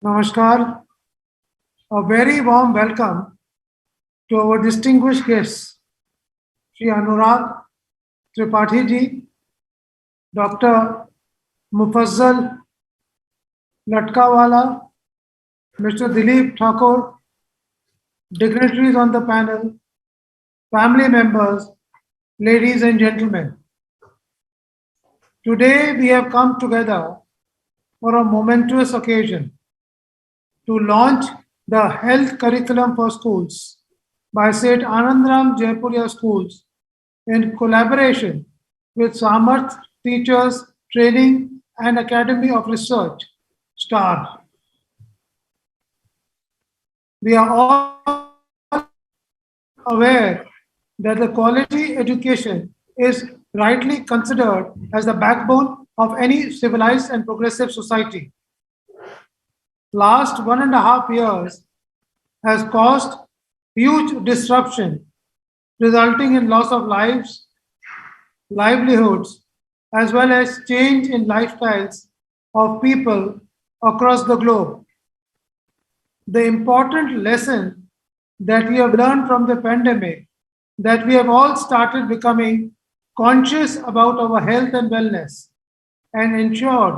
Namaskar. A very warm welcome to our distinguished guests, Sri Anurag Tripathi ji, Dr. Mufazzal Latkawala, Mr. Dilip Thakur, dignitaries on the panel, family members, ladies and gentlemen. Today we have come together for a momentous occasion to launch the health curriculum for schools by St. Anandram Jaipuria Schools in collaboration with Samarth Teachers Training and Academy of Research, STAR. We are all aware that the quality education is rightly considered as the backbone of any civilized and progressive society. Last 1.5 years has caused huge disruption, resulting in loss of lives, livelihoods, as well as change in lifestyles of people across the globe. The important lesson that we have learned from the pandemic that we have all started becoming conscious about our health and wellness and ensured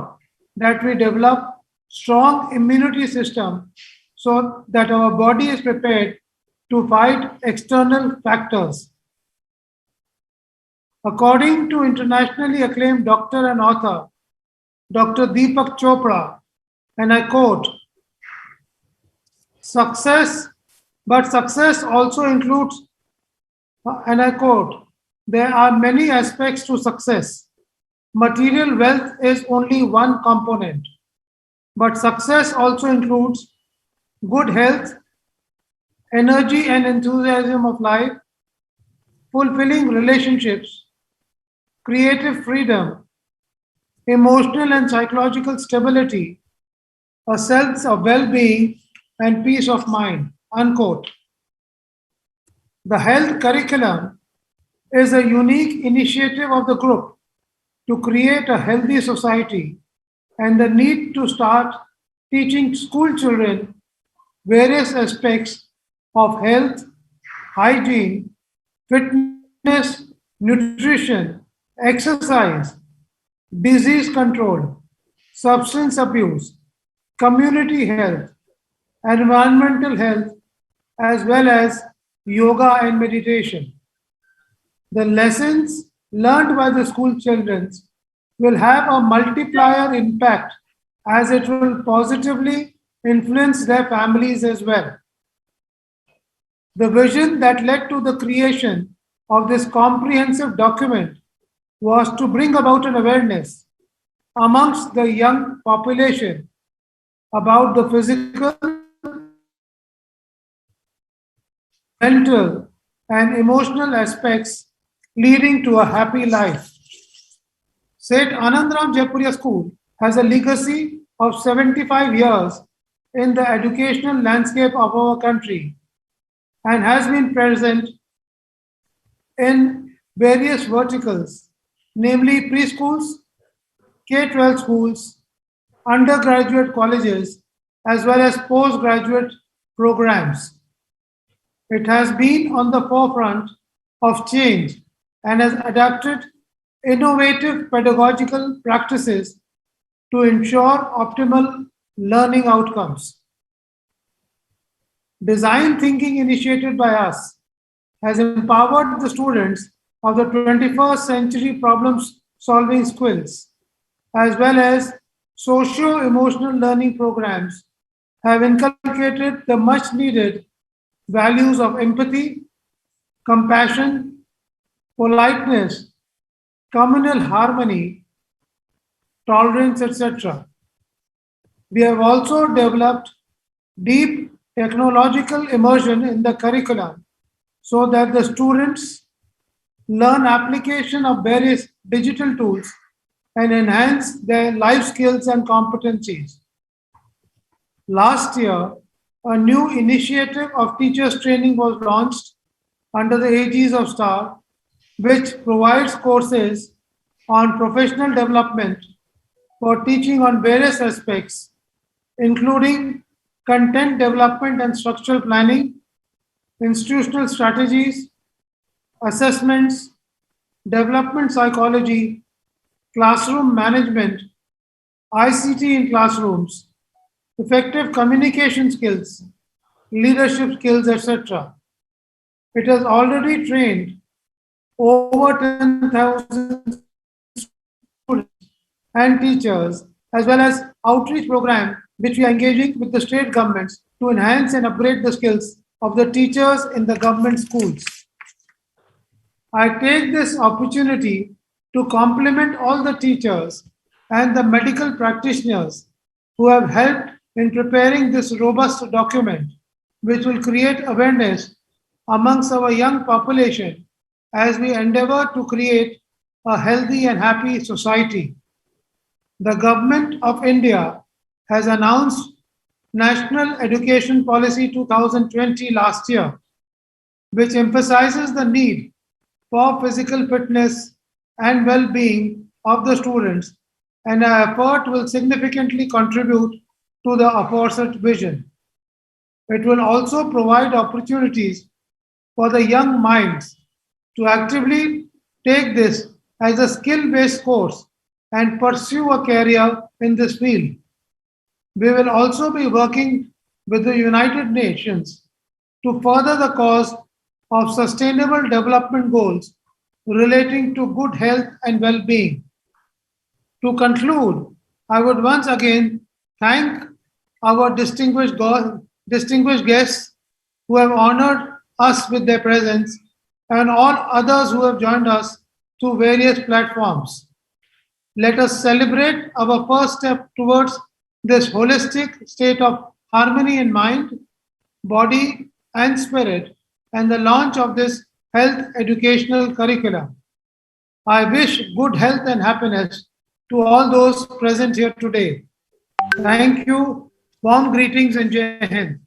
that we develop strong immunity system so that our body is prepared to fight external factors. According to internationally acclaimed doctor and author Dr. Deepak Chopra, and I quote, success, but success also includes, and I quote, there are many aspects to success. Material wealth is only one component, but success also includes good health, energy and enthusiasm of life, fulfilling relationships, creative freedom, emotional and psychological stability, a sense of well being, and peace of mind. Unquote. The health curriculum is a unique initiative of the group to create a healthy society and the need to start teaching school children various aspects of health, hygiene, fitness, nutrition, exercise, disease control, substance abuse, community health, environmental health, as well as yoga and meditation. The lessons learned by the school children will have a multiplier impact as it will positively influence their families as well. The vision that led to the creation of this comprehensive document was to bring about an awareness amongst the young population about the physical, mental, and emotional aspects leading to a happy life. St. Anandram Jaipuria School has a legacy of 75 years in the educational landscape of our country and has been present in various verticals, namely preschools, K-12 schools, undergraduate colleges, as well as postgraduate programs. It has been on the forefront of change and has adapted innovative pedagogical practices to ensure optimal learning outcomes. Design thinking initiated by us has empowered the students of the 21st century problem solving skills, as well as socio emotional learning programs have inculcated the much needed values of empathy, compassion, politeness, communal harmony, tolerance, etc. We have also developed deep technological immersion in the curriculum so that the students learn application of various digital tools and enhance their life skills and competencies. Last year, a new initiative of teachers training was launched under the aegis of STAR, which provides courses on professional development for teaching on various aspects including content development and structural planning, institutional strategies, assessments, development psychology, classroom management, ICT in classrooms, effective communication skills, leadership skills, etc. It has already trained over 10,000 students and teachers, as well as outreach program, which we are engaging with the state governments to enhance and upgrade the skills of the teachers in the government schools. I take this opportunity to compliment all the teachers and the medical practitioners who have helped in preparing this robust document, which will create awareness amongst our young population as we endeavor to create a healthy and happy society. The Government of India has announced National Education Policy 2020 last year, which emphasizes the need for physical fitness and well-being of the students, and our effort will significantly contribute to the aforesaid vision. It will also provide opportunities for the young minds to actively take this as a skill-based course and pursue a career in this field. We will also be working with the United Nations to further the cause of sustainable development goals relating to good health and well-being. To conclude, I would once again thank our distinguished guests who have honored us with their presence and all others who have joined us through various platforms. Let us celebrate our first step towards this holistic state of harmony in mind, body, and spirit, and the launch of this health educational curriculum. I wish good health and happiness to all those present here today. Thank you. Warm greetings and Jai Hind.